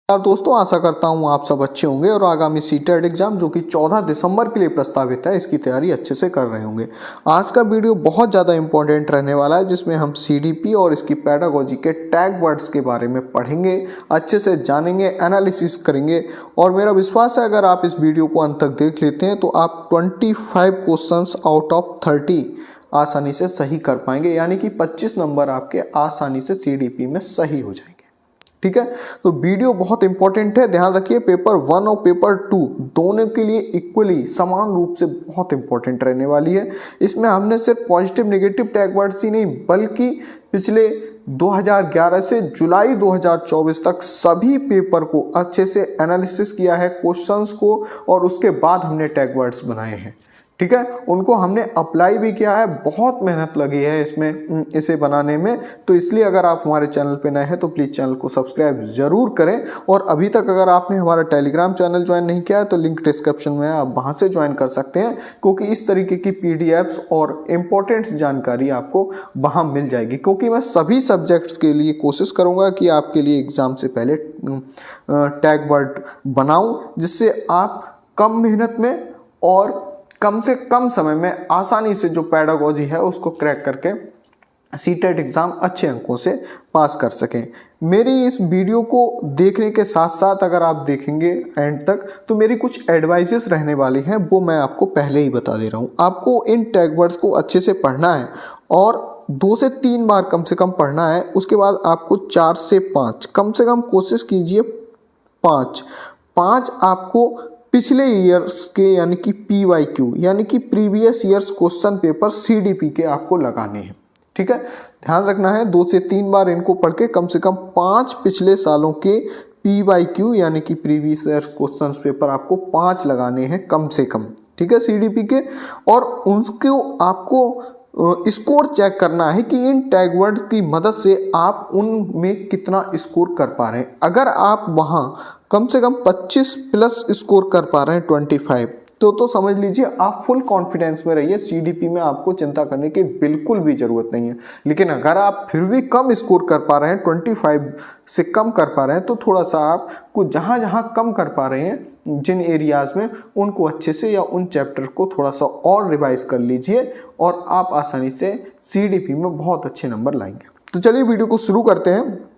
यार दोस्तों, आशा करता हूँ आप सब अच्छे होंगे और आगामी सीटेट एग्जाम जो कि 14 दिसंबर के लिए प्रस्तावित है, इसकी तैयारी अच्छे से कर रहे होंगे। आज का वीडियो बहुत ज़्यादा इंपॉर्टेंट रहने वाला है, जिसमें हम सीडीपी और इसकी पैडागोजी के टैग वर्ड्स के बारे में पढ़ेंगे, अच्छे से जानेंगे, एनालिसिस करेंगे। और मेरा विश्वास है अगर आप इस वीडियो को अंत तक देख लेते हैं तो आप 25 क्वेश्चंस आउट ऑफ 30 आसानी से सही कर पाएंगे, यानी कि 25 नंबर आपके आसानी से सीडीपी में सही हो जाएंगे। ठीक है, तो वीडियो बहुत इंपॉर्टेंट है, ध्यान रखिए। पेपर 1 और पेपर 2 दोनों के लिए इक्वली समान रूप से बहुत इंपॉर्टेंट रहने वाली है। इसमें हमने सिर्फ पॉजिटिव नेगेटिव टैग वर्ड्स ही नहीं, बल्कि पिछले 2011 से जुलाई 2024 तक सभी पेपर को अच्छे से एनालिसिस किया है, क्वेश्चंस को, और उसके बाद हमने टैग वर्ड्स बनाए हैं। ठीक है, उनको हमने अप्लाई भी किया है, बहुत मेहनत लगी है इसमें, इसे बनाने में। तो इसलिए अगर आप हमारे चैनल पे नए हैं तो प्लीज़ चैनल को सब्सक्राइब जरूर करें। और अभी तक अगर आपने हमारा टेलीग्राम चैनल ज्वाइन नहीं किया है तो लिंक डिस्क्रिप्शन में है, आप वहाँ से ज्वाइन कर सकते हैं, क्योंकि इस तरीके की PDFs और इम्पोर्टेंट जानकारी आपको वहाँ मिल जाएगी। क्योंकि मैं सभी सब्जेक्ट्स के लिए कोशिश करूँगा कि आपके लिए एग्ज़ाम से पहले टैग वर्ड बनाऊँ, जिससे आप कम मेहनत में और कम से कम समय में आसानी से जो पैडागोजी है उसको क्रैक करके सीटेट एग्ज़ाम अच्छे अंकों से पास कर सकें। मेरी इस वीडियो को देखने के साथ साथ अगर आप देखेंगे एंड तक तो मेरी कुछ एडवाइसेस रहने वाली हैं, वो मैं आपको पहले ही बता दे रहा हूँ। आपको इन टैग वर्ड्स को अच्छे से पढ़ना है और 2 से 3 बार कम से कम पढ़ना है। उसके बाद आपको 4 से 5 कम से कम कोशिश कीजिए, 5 आपको पिछले ईयर्स के यानी कि PYQ यानी कि previous years question paper CDP के आपको लगाने हैं। ठीक है, ध्यान रखना है, 2 से 3 बार इनको पढ़ के कम से कम 5 पिछले सालों के PYQ यानी कि प्रीवियस ईयर्स क्वेश्चन पेपर आपको 5 लगाने हैं कम से कम। ठीक है, CDP के, और उनको आपको स्कोर चेक करना है कि इन टैग वर्ड की मदद से आप उनमें कितना स्कोर कर पा रहे हैं। अगर आप वहाँ कम से कम 25 प्लस स्कोर कर पा रहे हैं 25, तो समझ लीजिए आप फुल कॉन्फिडेंस में रहिए। CDP में आपको चिंता करने की बिल्कुल भी ज़रूरत नहीं है। लेकिन अगर आप फिर भी कम स्कोर कर पा रहे हैं, 25 से कम कर पा रहे हैं, तो थोड़ा सा आपको जहाँ जहाँ कम कर पा रहे हैं जिन एरियाज़ में, उनको अच्छे से या उन चैप्टर को थोड़ा सा और रिवाइज कर लीजिए और आप आसानी से CDP में बहुत अच्छे नंबर लाएंगे। तो चलिए वीडियो को शुरू करते हैं,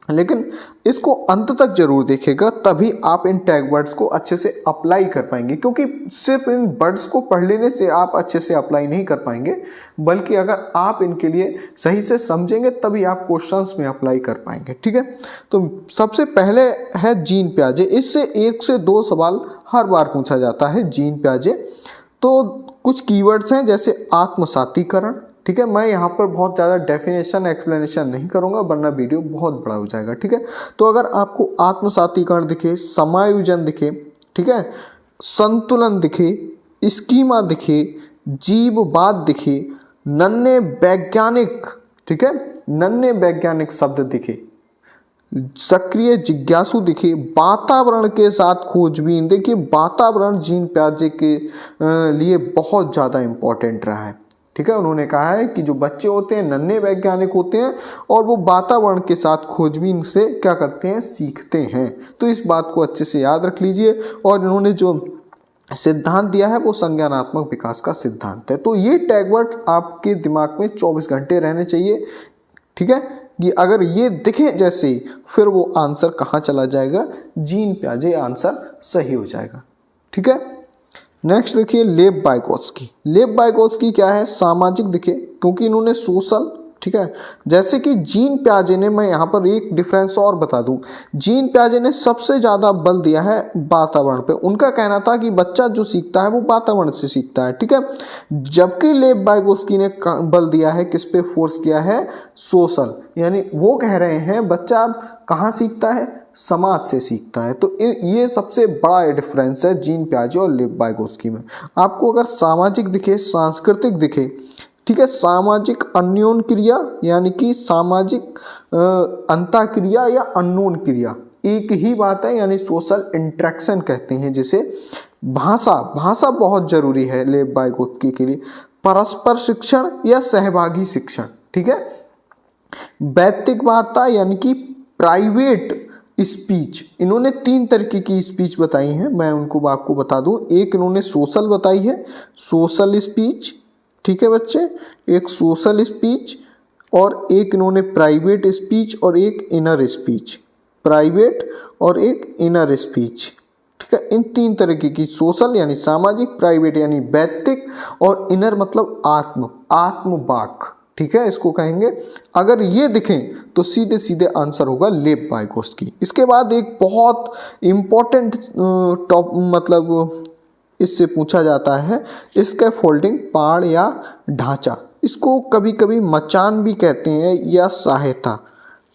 लेकिन इसको अंत तक जरूर देखिएगा, तभी आप इन टैग वर्ड्स को अच्छे से अप्लाई कर पाएंगे। क्योंकि सिर्फ इन वर्ड्स को पढ़ लेने से आप अच्छे से अप्लाई नहीं कर पाएंगे, बल्कि अगर आप इनके लिए सही से समझेंगे तभी आप क्वेश्चंस में अप्लाई कर पाएंगे। ठीक है, तो सबसे पहले है जीन प्याजे। इससे 1 से 2 सवाल हर बार पूछा जाता है, जीन प्याजे। तो कुछ कीवर्ड्स हैं जैसे आत्मसातीकरण। ठीक है, मैं यहाँ पर बहुत ज़्यादा डेफिनेशन एक्सप्लेनेशन नहीं करूँगा, वरना वीडियो बहुत बड़ा हो जाएगा। ठीक है, तो अगर आपको आत्मसातीकरण दिखे, समायोजन दिखे, ठीक है, संतुलन दिखे, स्कीमा दिखे, जीववाद दिखे, नन्हे वैज्ञानिक, ठीक है, नन्हे वैज्ञानिक शब्द दिखे, सक्रिय जिज्ञासु दिखे, वातावरण के साथ खोजबीन। देखिए, वातावरण जीन प्याजे के लिए बहुत ज़्यादा इम्पोर्टेंट रहा है। ठीक है, उन्होंने कहा है कि जो बच्चे होते हैं नन्हे वैज्ञानिक होते हैं और वो वातावरण के साथ खोजबीन से क्या करते हैं, सीखते हैं। तो इस बात को अच्छे से याद रख लीजिए। और इन्होंने जो सिद्धांत दिया है वो संज्ञानात्मक विकास का सिद्धांत है। तो ये टैग वर्ड आपके दिमाग में 24 घंटे रहने चाहिए। ठीक है, कि अगर ये दिखे जैसे ही, फिर वो आंसर कहाँ चला जाएगा, जीन प्याजे आंसर सही हो जाएगा। ठीक है, नेक्स्ट देखिए लेव वाइगोत्स्की। लेव वाइगोत्स्की क्या है, सामाजिक दिखे, क्योंकि इन्होंने सोशल, ठीक है, जैसे कि जीन प्याजे ने, मैं यहाँ पर एक डिफरेंस और बता दूं, जीन प्याजे ने सबसे ज़्यादा बल दिया है वातावरण पे। उनका कहना था कि बच्चा जो सीखता है वो वातावरण से सीखता है। ठीक है, जबकि लेव वाइगोत्स्की ने बल दिया है, किस पे फोर्स किया है, सोशल, यानी वो कह रहे हैं बच्चा कहाँ सीखता है, समाज से सीखता है। तो ये सबसे बड़ा डिफरेंस है जीन प्याजे और लेव वाइगोत्स्की में। आपको अगर सामाजिक दिखे, सांस्कृतिक दिखे, ठीक है, सामाजिक अन्योन क्रिया यानी कि सामाजिक अंतःक्रिया या अननोन क्रिया एक ही बात है, यानी सोशल इंटरेक्शन कहते हैं जिसे। भाषा बहुत जरूरी है लेव वाइगोत्स्की के लिए। परस्पर शिक्षण या सहभागी शिक्षण, ठीक है, वैयक्तिक वार्ता यानी कि प्राइवेट स्पीच, इन्होंने 3 तरीके की स्पीच बताई हैं, मैं उनको आपको बता दूं। एक इन्होंने सोशल बताई है, सोशल स्पीच, ठीक है बच्चे, एक सोशल स्पीच, और एक इन्होंने प्राइवेट स्पीच और एक इनर स्पीच, प्राइवेट और एक इनर स्पीच, ठीक है। इन 3 तरीके की, सोशल यानी सामाजिक, प्राइवेट यानी वैयक्तिक, और इनर मतलब आत्म वाक, ठीक है, इसको कहेंगे। अगर ये दिखें तो सीधे सीधे आंसर होगा लेव वाइगोत्स्की। इसके बाद एक बहुत इम्पोर्टेंट टॉप मतलब इससे पूछा जाता है स्कैफोल्डिंग, पाड़ या ढांचा। इसको कभी कभी मचान भी कहते हैं या सहायता,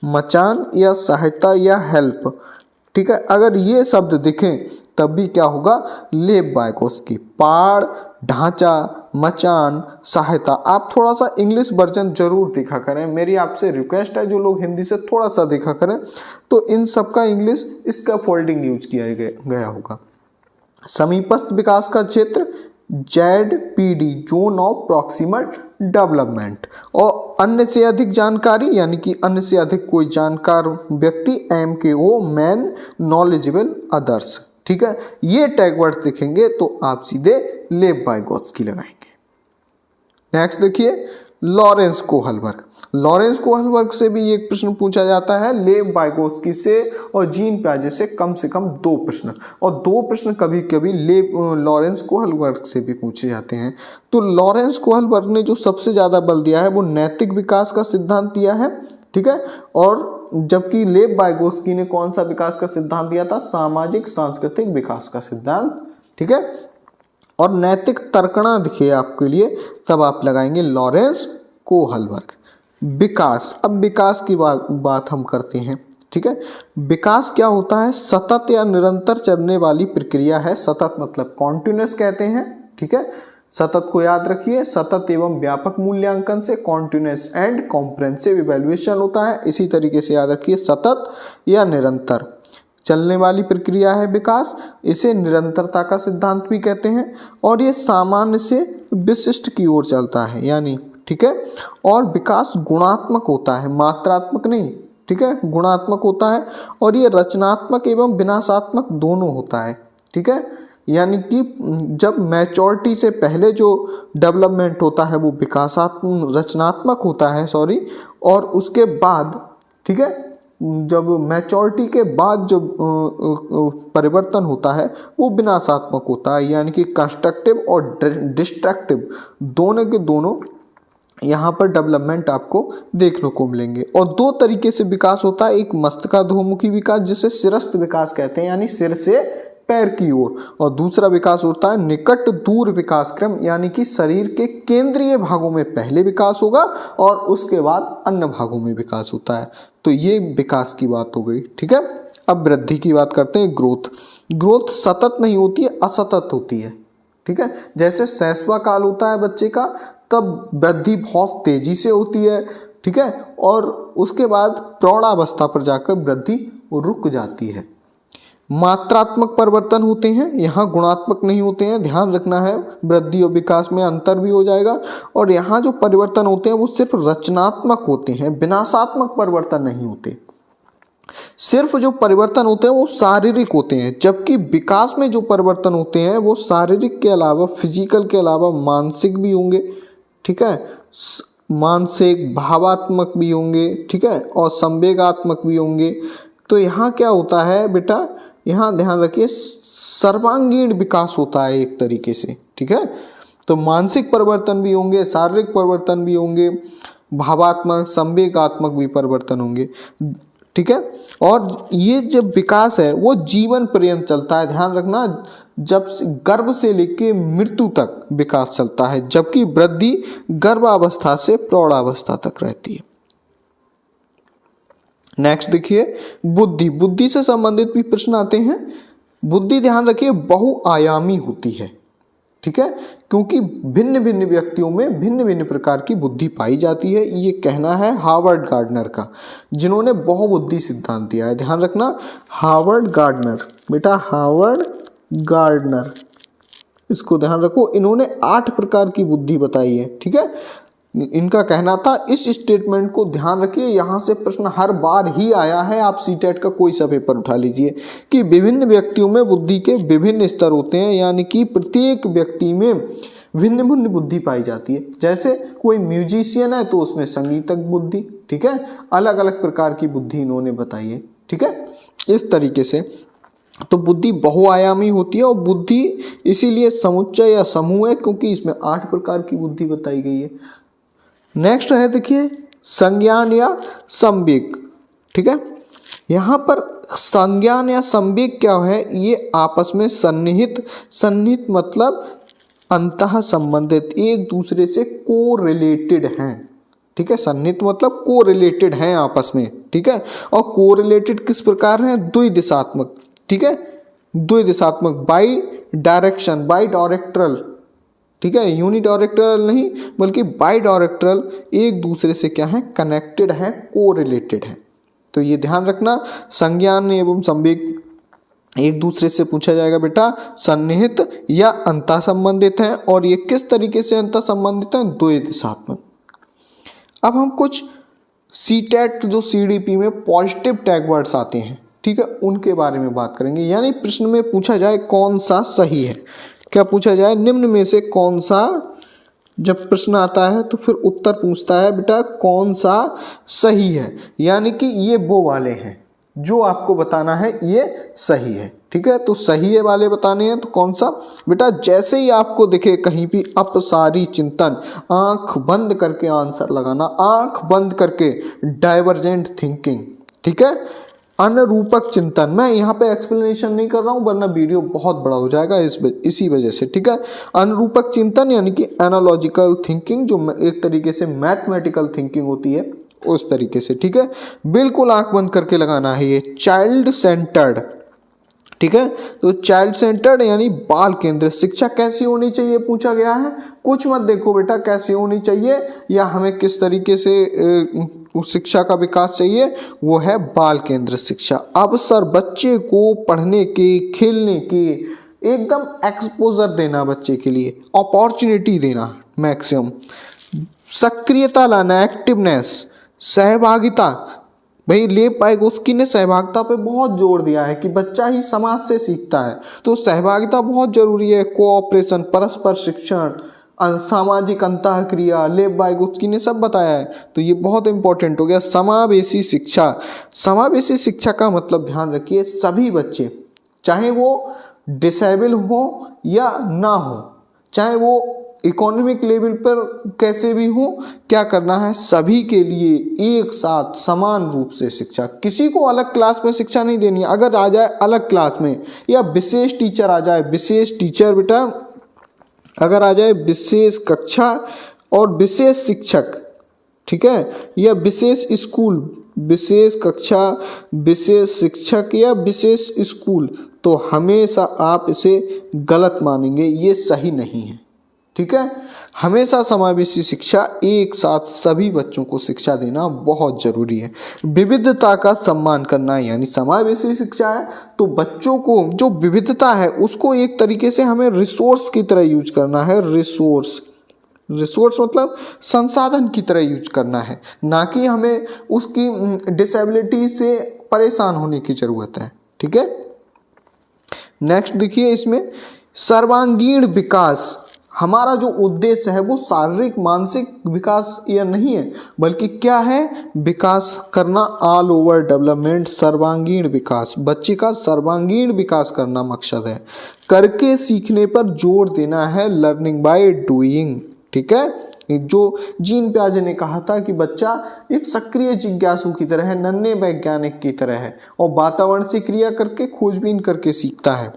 मचान या सहायता या हेल्प, ठीक है। अगर ये शब्द दिखें तब भी क्या होगा, लेव वाइगोत्स्की। पाड़, ढांचा, मचान, सहायता। आप थोड़ा सा इंग्लिश वर्जन जरूर देखा करें, मेरी आपसे रिक्वेस्ट है, जो लोग हिंदी से थोड़ा सा देखा करें तो इन सब का इंग्लिश स्कैफोल्डिंग यूज किया गया होगा। समीपस्थ विकास का क्षेत्र ZPD, zone of proximal development. और अन्य से अधिक जानकारी यानी कि अन्य से अधिक कोई जानकार व्यक्ति, MKO, मैन नॉलेजेबल अदर्स, ठीक है। ये टैग वर्ड दिखेंगे तो आप सीधे लेव वाइगोत्स्की लगाएंगे। नेक्स्ट देखिए, लॉरेंस कोहलबर्ग। लॉरेंस कोहलबर्ग से भी एक प्रश्न पूछा जाता है, लेव वाइगोत्स्की से और जीन पियाजे से कम 2 प्रश्न, और 2 प्रश्न कभी कभी लॉरेंस कोहलबर्ग से भी पूछे जाते हैं। तो लॉरेंस कोहलबर्ग ने जो सबसे ज़्यादा बल दिया है वो नैतिक विकास का सिद्धांत दिया है, ठीक है। और जबकि लेव वाइगोत्स्की ने कौन सा विकास का सिद्धांत दिया था, सामाजिक सांस्कृतिक विकास का सिद्धांत, ठीक है। और नैतिक तर्कणा दिखे आपके लिए तब आप लगाएंगे लॉरेंस कोहलबर्ग। विकास, अब विकास की बात हम करते हैं, ठीक है। विकास क्या होता है, सतत या निरंतर चलने वाली प्रक्रिया है। सतत मतलब कॉन्टिन्यूस कहते हैं, ठीक है। सतत को याद रखिए, सतत एवं व्यापक मूल्यांकन से कॉन्टिन्यूस एंड कॉम्प्रिहेंसिव इवैल्यूएशन होता है। इसी तरीके से याद रखिए, सतत या निरंतर चलने वाली प्रक्रिया है विकास, इसे निरंतरता का सिद्धांत भी कहते हैं। और ये सामान्य से विशिष्ट की ओर चलता है, यानी, ठीक है। और विकास गुणात्मक होता है, मात्रात्मक नहीं, ठीक है, गुणात्मक होता है। और ये रचनात्मक एवं विनाशात्मक दोनों होता है, ठीक है। यानी कि जब मैच्योरिटी से पहले जो डेवलपमेंट होता है वो विकासात्मक रचनात्मक होता है, सॉरी, और उसके बाद, ठीक है, जब मैच्योरिटी के बाद जो परिवर्तन होता है वो विनाशात्मक होता है, यानी कि कंस्ट्रक्टिव और डिस्ट्रक्टिव दोनों के दोनों यहाँ पर डेवलपमेंट आपको देखने को मिलेंगे। और 2 तरीके से विकास होता है, एक मस्तकाधोमुखी विकास जिसे सिरस्थ विकास कहते हैं, यानी सिर से पैर की ओर, और दूसरा विकास होता है निकट दूर विकास क्रम, यानी कि शरीर के केंद्रीय भागों में पहले विकास होगा और उसके बाद अन्य भागों में विकास होता है। तो ये विकास की बात हो गई, ठीक है। अब वृद्धि की बात करते हैं। ग्रोथ, ग्रोथ सतत नहीं होती है, असतत होती है, ठीक है। जैसे शैशव काल होता है बच्चे का, तब वृद्धि बहुत तेजी से होती है, ठीक है, और उसके बाद प्रौढ़ावस्था पर जाकर वृद्धि रुक जाती है। मात्रात्मक परिवर्तन होते हैं, यहाँ गुणात्मक नहीं होते हैं, ध्यान रखना है, वृद्धि और विकास में अंतर भी हो जाएगा। और यहाँ जो परिवर्तन होते हैं वो सिर्फ रचनात्मक होते हैं, विनाशात्मक परिवर्तन नहीं होते। सिर्फ जो परिवर्तन होते हैं वो शारीरिक होते हैं, जबकि विकास में जो परिवर्तन होते हैं वो शारीरिक के अलावा, फिजिकल के अलावा मानसिक भी होंगे, ठीक है, मानसिक, भावात्मक भी होंगे, ठीक है, और संवेगात्मक भी होंगे। तो यहाँ क्या होता है बेटा, यहाँ ध्यान रखिए, सर्वांगीण विकास होता है एक तरीके से, ठीक है। तो मानसिक परिवर्तन भी होंगे, शारीरिक परिवर्तन भी होंगे, भावात्मक, संवेगात्मक भी परिवर्तन होंगे, ठीक है। और ये जब विकास है वो जीवन पर्यंत चलता है, ध्यान रखना, जब गर्भ से लेकर मृत्यु तक विकास चलता है, जबकि वृद्धि गर्भावस्था से प्रौढ़ावस्था तक रहती है। नेक्स्ट देखिए, बुद्धि, बुद्धि से संबंधित भी प्रश्न आते हैं। बुद्धि ध्यान रखिए बहुआयामी होती है, ठीक है, क्योंकि भिन्न भिन्न व्यक्तियों में भिन्न भिन्न प्रकार की बुद्धि पाई जाती है। ये कहना है हार्वर्ड गार्डनर का, जिन्होंने बहुबुद्धि सिद्धांत दिया है, ध्यान रखना, हार्वर्ड गार्डनर, बेटा हार्वर्ड गार्डनर, इसको ध्यान रखो। इन्होंने 8 प्रकार की बुद्धि बताई है, ठीक है। इनका कहना था। इस स्टेटमेंट को ध्यान रखिए, यहाँ से प्रश्न हर बार ही आया है, आप सीटेट का कोई सा पेपर उठा लीजिए, कि विभिन्न व्यक्तियों में बुद्धि के विभिन्न स्तर होते हैं, यानी कि प्रत्येक व्यक्ति में भिन्न भिन्न बुद्धि पाई जाती है। जैसे कोई म्यूजिशियन है तो उसमें संगीतक बुद्धि, ठीक है, अलग अलग प्रकार की बुद्धि इन्होंने बताई है, ठीक है। इस तरीके से तो बुद्धि बहुआयामी होती है, और बुद्धि इसीलिए समुच्चय या समूह है क्योंकि इसमें 8 प्रकार की बुद्धि बताई गई है। नेक्स्ट है देखिए संज्ञान या संवेग, ठीक है। यहाँ पर संज्ञान या संवेग क्या है, ये आपस में सन्निहित मतलब अंतः संबंधित, एक दूसरे से कोरिलेटेड हैं, ठीक है। सन्निहित मतलब कोरिलेटेड हैं आपस में, ठीक है। और कोरिलेटेड किस प्रकार है, द्विदिशात्मक, ठीक है, द्विदिशात्मक, बाई डायरेक्शन, बाई डायरेक्टरल, ठीक है, यूनिडायरेक्टरल नहीं बल्कि बाई डायरेक्टरल, एक दूसरे से क्या है, कनेक्टेड है, कोरिलेटेड है। तो ये ध्यान रखना, संज्ञान एवं संवेग एक दूसरे से पूछा जाएगा बेटा, सन्निहित या अंतः संबंधित है, और ये किस तरीके से अंतः संबंधित है, द्विदिशात्मक। अब हम कुछ सीटेट जो सीडीपी में पॉजिटिव टैग वर्ड्स आते हैं, ठीक है, उनके बारे में बात करेंगे। यानी प्रश्न में पूछा जाए कौन सा सही है, क्या पूछा जाए, निम्न में से कौन सा, जब प्रश्न आता है तो फिर उत्तर पूछता है बेटा कौन सा सही है, यानी कि ये वो वाले हैं जो आपको बताना है ये सही है, ठीक है। तो सही है वाले बताने हैं, तो कौन सा बेटा, जैसे ही आपको दिखे कहीं भी अपसारी चिंतन, आंख बंद करके आंसर लगाना, आंख बंद करके, डाइवर्जेंट थिंकिंग, ठीक है, अनुरूपक चिंतन। मैं यहाँ पे एक्सप्लेनेशन नहीं कर रहा हूँ वरना वीडियो बहुत बड़ा हो जाएगा इसी वजह से, ठीक है। अनुरूपक चिंतन यानी कि एनालॉजिकल थिंकिंग, जो एक तरीके से मैथमेटिकल थिंकिंग होती है उस तरीके से, ठीक है। बिल्कुल आंख बंद करके लगाना है ये। चाइल्ड सेंटर्ड, ठीक है, तो चाइल्ड सेंटर्ड यानी बाल केंद्रित शिक्षा कैसी होनी चाहिए पूछा गया है। कुछ मत देखो बेटा कैसी होनी चाहिए या हमें किस तरीके से उस शिक्षा का विकास चाहिए, वो है बाल केंद्रित शिक्षा। अवसर बच्चे को पढ़ने के, खेलने के, एकदम एक्सपोजर देना बच्चे के लिए, अपॉर्चुनिटी देना मैक्सिमम। सक्रियता लाना, एक्टिवनेस, सहभागिता, भाई लेव वाइगोत्स्की ने सहभागिता पे बहुत जोर दिया है कि बच्चा ही समाज से सीखता है, तो सहभागिता बहुत जरूरी है। कोऑपरेशन, परस्पर शिक्षण, सामाजिक अंतःक्रिया, लेव वाइगोत्स्की ने सब बताया है, तो ये बहुत इंपॉर्टेंट हो गया। समावेशी शिक्षा, समावेशी शिक्षा का मतलब ध्यान रखिए सभी बच्चे, चाहे वो डिसेबल हो या ना हो, चाहे वो इकोनॉमिक लेवल पर कैसे भी हो, क्या करना है, सभी के लिए एक साथ समान रूप से शिक्षा, किसी को अलग क्लास में शिक्षा नहीं देनी है। अगर आ जाए अलग क्लास में या विशेष टीचर आ जाए, विशेष टीचर बेटा अगर आ जाए, विशेष कक्षा और विशेष शिक्षक, ठीक है, या विशेष स्कूल, विशेष कक्षा, विशेष शिक्षक या विशेष स्कूल, तो हमेशा आप इसे गलत मानेंगे, ये सही नहीं है, ठीक है। हमेशा समावेशी शिक्षा, एक साथ सभी बच्चों को शिक्षा देना बहुत जरूरी है। विविधता का सम्मान करना यानी समावेशी शिक्षा है, तो बच्चों को जो विविधता है उसको एक तरीके से हमें रिसोर्स की तरह यूज करना है। रिसोर्स मतलब संसाधन की तरह यूज करना है, ना कि हमें उसकी डिसेबिलिटी से परेशान होने की जरूरत है, ठीक है। नेक्स्ट देखिए, इसमें सर्वांगीण विकास, हमारा जो उद्देश्य है वो शारीरिक मानसिक विकास या नहीं है, बल्कि क्या है, विकास करना, ऑल ओवर डेवलपमेंट, सर्वांगीण विकास, बच्चे का सर्वांगीण विकास करना मकसद है। करके सीखने पर जोर देना है, लर्निंग बाय डूइंग, ठीक है। जो जीन पियाजे ने कहा था कि बच्चा एक सक्रिय जिज्ञासु की तरह है, नन्हे वैज्ञानिक की तरह है, और वातावरण से क्रिया करके खोजबीन करके सीखता है।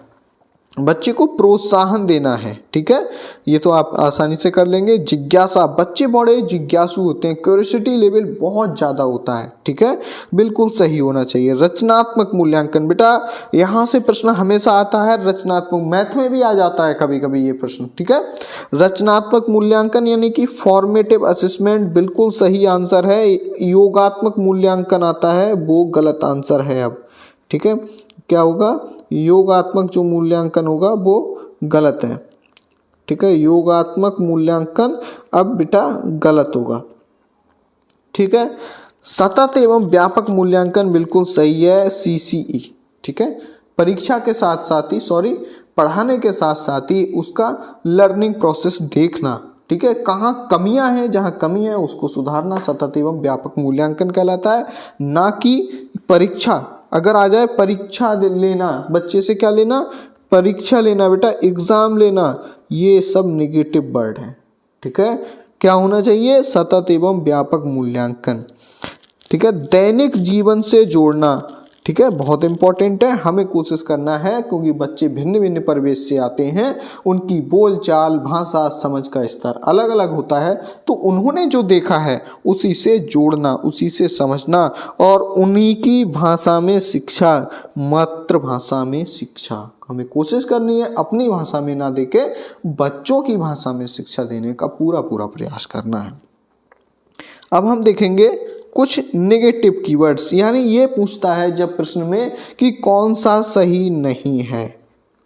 बच्चे को प्रोत्साहन देना है, ठीक है, ये तो आप आसानी से कर लेंगे। जिज्ञासा, बच्चे बड़े जिज्ञासु होते हैं, क्यूरियोसिटी लेवल बहुत ज़्यादा होता है, ठीक है, बिल्कुल सही होना चाहिए। रचनात्मक मूल्यांकन, बेटा यहाँ से प्रश्न हमेशा आता है, रचनात्मक, मैथ में भी आ जाता है कभी कभी ये प्रश्न, ठीक है। रचनात्मक मूल्यांकन यानी कि फॉर्मेटिव असेसमेंट बिल्कुल सही आंसर है। योगात्मक मूल्यांकन आता है, वो गलत आंसर है अब, ठीक है। क्या होगा, योगात्मक जो मूल्यांकन होगा वो गलत है, ठीक है, योगात्मक मूल्यांकन अब बेटा गलत होगा। ठीक है, सतत एवं व्यापक मूल्यांकन बिल्कुल सही है, CCE। ठीक है, परीक्षा के साथ साथ ही पढ़ाने के साथ साथ ही उसका लर्निंग प्रोसेस देखना। ठीक है, कहाँ कमियां हैं, जहाँ कमी है उसको सुधारना सतत एवं व्यापक मूल्यांकन कहलाता है, ना कि परीक्षा। अगर आ जाए परीक्षा लेना, बच्चे से क्या लेना, परीक्षा लेना बेटा, एग्जाम लेना, ये सब नेगेटिव वर्ड है। ठीक है, क्या होना चाहिए, सतत एवं व्यापक मूल्यांकन। ठीक है, दैनिक जीवन से जोड़ना, ठीक है, बहुत इंपॉर्टेंट है, हमें कोशिश करना है, क्योंकि बच्चे भिन्न भिन्न परिवेश से आते हैं, उनकी बोलचाल, भाषा, समझ का स्तर अलग अलग होता है, तो उन्होंने जो देखा है उसी से जोड़ना, उसी से समझना, और उन्हीं की भाषा में शिक्षा, मातृभाषा में शिक्षा हमें कोशिश करनी है, अपनी भाषा में ना देके बच्चों की भाषा में शिक्षा देने का पूरा प्रयास करना है। अब हम देखेंगे कुछ नेगेटिव कीवर्ड्स, यानी ये पूछता है जब प्रश्न में कि कौन सा सही नहीं है,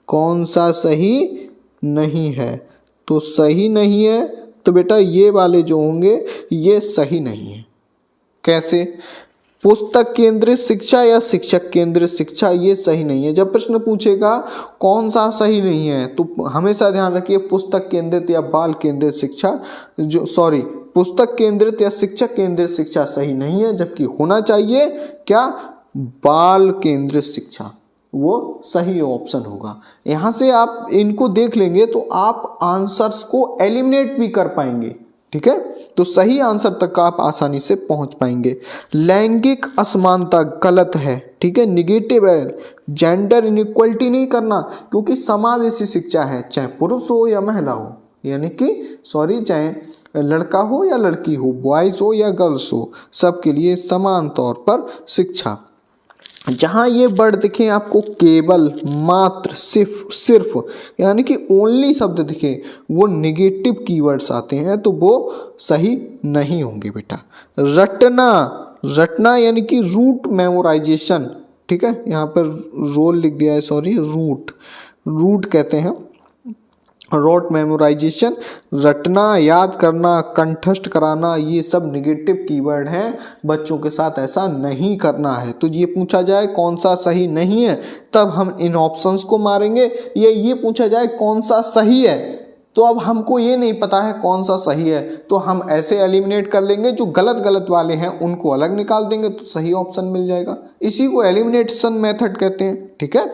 कौन सा सही नहीं है, तो सही नहीं है तो बेटा ये वाले जो होंगे ये सही नहीं है। कैसे, पुस्तक केंद्रित शिक्षा या शिक्षक केंद्रित शिक्षा, ये सही नहीं है। जब प्रश्न पूछेगा कौन सा सही नहीं है, तो हमेशा ध्यान रखिए पुस्तक केंद्रित या बाल केंद्रित शिक्षा, पुस्तक केंद्रित या शिक्षक केंद्रित शिक्षा सही नहीं है, जबकि होना चाहिए क्या, बाल केंद्रित शिक्षा, वो सही ऑप्शन होगा। यहाँ से आप इनको देख लेंगे तो आप आंसर्स को एलिमिनेट भी कर पाएंगे। ठीक है, तो सही आंसर तक आप आसानी से पहुंच पाएंगे। लैंगिक असमानता गलत है। ठीक है, निगेटिव है। जेंडर इनइक्वलिटी नहीं करना, क्योंकि समावेशी शिक्षा है, चाहे पुरुष हो या महिला हो, यानी कि चाहे लड़का हो या लड़की हो, बॉयज हो या गर्ल्स हो, सबके लिए समान तौर पर शिक्षा। जहाँ ये वर्ड दिखे आपको केवल, मात्र, सिर्फ यानी कि ओनली शब्द दिखे, वो नेगेटिव कीवर्ड्स आते हैं, तो वो सही नहीं होंगे बेटा। रटना यानी कि रूट मेमोराइजेशन। ठीक है, यहाँ पर रोल लिख दिया है, रूट कहते हैं, रोट मेमोराइजेशन, रटना, याद करना, कंठस्थ कराना, ये सब नेगेटिव कीवर्ड हैं, बच्चों के साथ ऐसा नहीं करना है। तो ये पूछा जाए कौन सा सही नहीं है, तब हम इन ऑप्शंस को मारेंगे। ये पूछा जाए कौन सा सही है, तो अब हमको ये नहीं पता है कौन सा सही है, तो हम ऐसे एलिमिनेट कर लेंगे, जो गलत वाले हैं उनको अलग निकाल देंगे, तो सही ऑप्शन मिल जाएगा। इसी को एलिमिनेशन मेथड कहते हैं। ठीक है,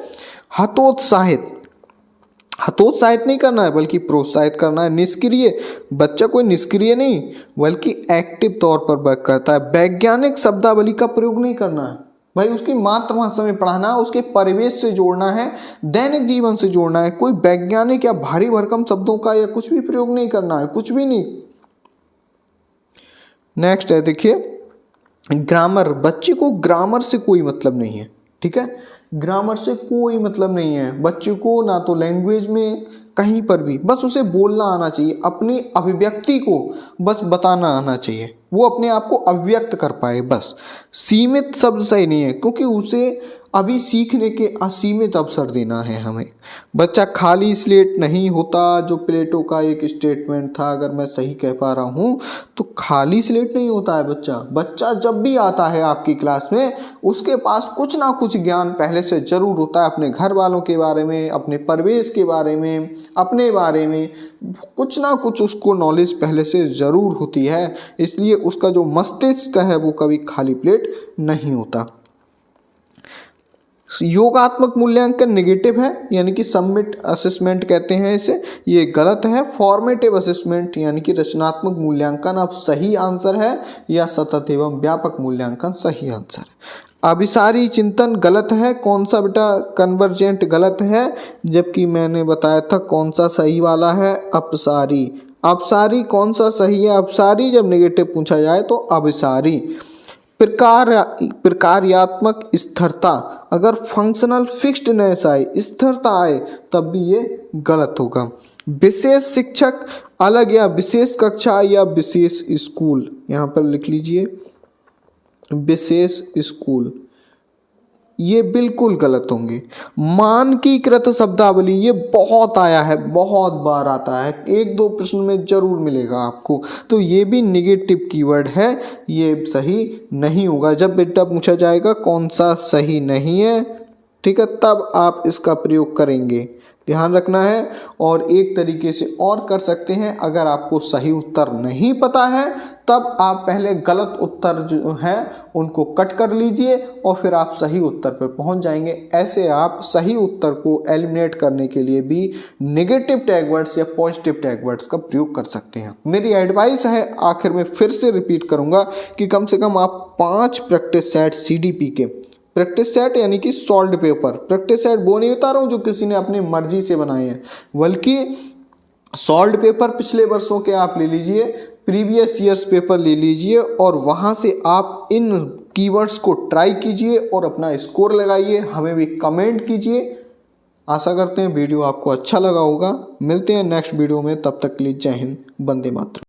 हतोत्साहित नहीं करना है, बल्कि प्रोत्साहित करना है। निष्क्रिय, बच्चा कोई निष्क्रिय नहीं बल्कि एक्टिव तौर पर वर्क करता है। वैज्ञानिक शब्दावली का प्रयोग नहीं करना है, भाई उसकी मातृभाषा में पढ़ाना है, उसके परिवेश से जोड़ना है, दैनिक जीवन से जोड़ना है। कोई वैज्ञानिक या भारी भरकम शब्दों का या कुछ भी प्रयोग नहीं करना है, कुछ भी नहीं। नेक्स्ट है, देखिए ग्रामर। बच्चे को ग्रामर से कोई मतलब नहीं है। ठीक है, ग्रामर से कोई मतलब नहीं है बच्चे को, ना तो लैंग्वेज में कहीं पर भी, बस उसे बोलना आना चाहिए, अपनी अभिव्यक्ति को बस बताना आना चाहिए, वो अपने आप को अभिव्यक्त कर पाए बस। सीमित शब्द सही नहीं है, क्योंकि उसे अभी सीखने के असीमित अवसर देना है हमें। बच्चा खाली स्लेट नहीं होता, जो प्लेटो का एक स्टेटमेंट था, अगर मैं सही कह पा रहा हूँ, तो खाली स्लेट नहीं होता है बच्चा जब भी आता है आपकी क्लास में, उसके पास कुछ ना कुछ ज्ञान पहले से जरूर होता है, अपने घर वालों के बारे में, अपने परिवेश के बारे में, अपने बारे में कुछ ना कुछ उसको नॉलेज पहले से ज़रूर होती है, इसलिए उसका जो मस्तिष्क है वो कभी खाली प्लेट नहीं होता। योगात्मक मूल्यांकन नेगेटिव है, यानी कि सबमिट असेसमेंट कहते हैं इसे, ये गलत है। फॉर्मेटिव असेसमेंट यानी कि रचनात्मक मूल्यांकन अब सही आंसर है, या सतत एवं व्यापक मूल्यांकन सही आंसर है। अभिसारी चिंतन गलत है। कौन सा बेटा, कन्वर्जेंट गलत है, जबकि मैंने बताया था कौन सा सही वाला है, अपसारी कौन सा सही है, अपसारी जब नेगेटिव पूछा जाए तो अभिसारी। प्रकार्यात्मक स्थिरता, अगर फंक्शनल फिक्स्डनेस आए, स्थिरता आए, तब भी ये गलत होगा। विशेष शिक्षक अलग, या विशेष कक्षा या विशेष स्कूल, यहाँ पर लिख लीजिए विशेष स्कूल, ये बिल्कुल गलत होंगे। मानकीकृत शब्दावली ये बहुत आया है, बहुत बार आता है, एक दो प्रश्न में जरूर मिलेगा आपको, तो ये भी निगेटिव कीवर्ड है, ये सही नहीं होगा। जब बेटा पूछा जाएगा कौन सा सही नहीं है, ठीक है, तब आप इसका प्रयोग करेंगे, ध्यान रखना है। और एक तरीके से और कर सकते हैं, अगर आपको सही उत्तर नहीं पता है तब आप पहले गलत उत्तर जो है उनको कट कर लीजिए और फिर आप सही उत्तर पर पहुंच जाएंगे। ऐसे आप सही उत्तर को एलिमिनेट करने के लिए भी नेगेटिव टैग वर्ड्स या पॉजिटिव टैग वर्ड्स का प्रयोग कर सकते हैं। मेरी एडवाइस है, आखिर में फिर से रिपीट करूंगा कि कम से कम आप 5 प्रैक्टिस सेट CDP के, प्रैक्टिस सेट यानी कि सॉल्व्ड पेपर, प्रैक्टिस सेट वो नहीं बता रहा हूँ जो किसी ने अपनी मर्जी से बनाए हैं, बल्कि सॉल्व्ड पेपर पिछले वर्षों के आप ले लीजिए, प्रीवियस ईयर्स पेपर ले लीजिए और वहाँ से आप इन कीवर्ड्स को ट्राई कीजिए और अपना स्कोर लगाइए, हमें भी कमेंट कीजिए। आशा करते हैं वीडियो आपको अच्छा लगा होगा। मिलते हैं नेक्स्ट वीडियो में, तब तक के लिए जय हिंद, वंदे मातरम।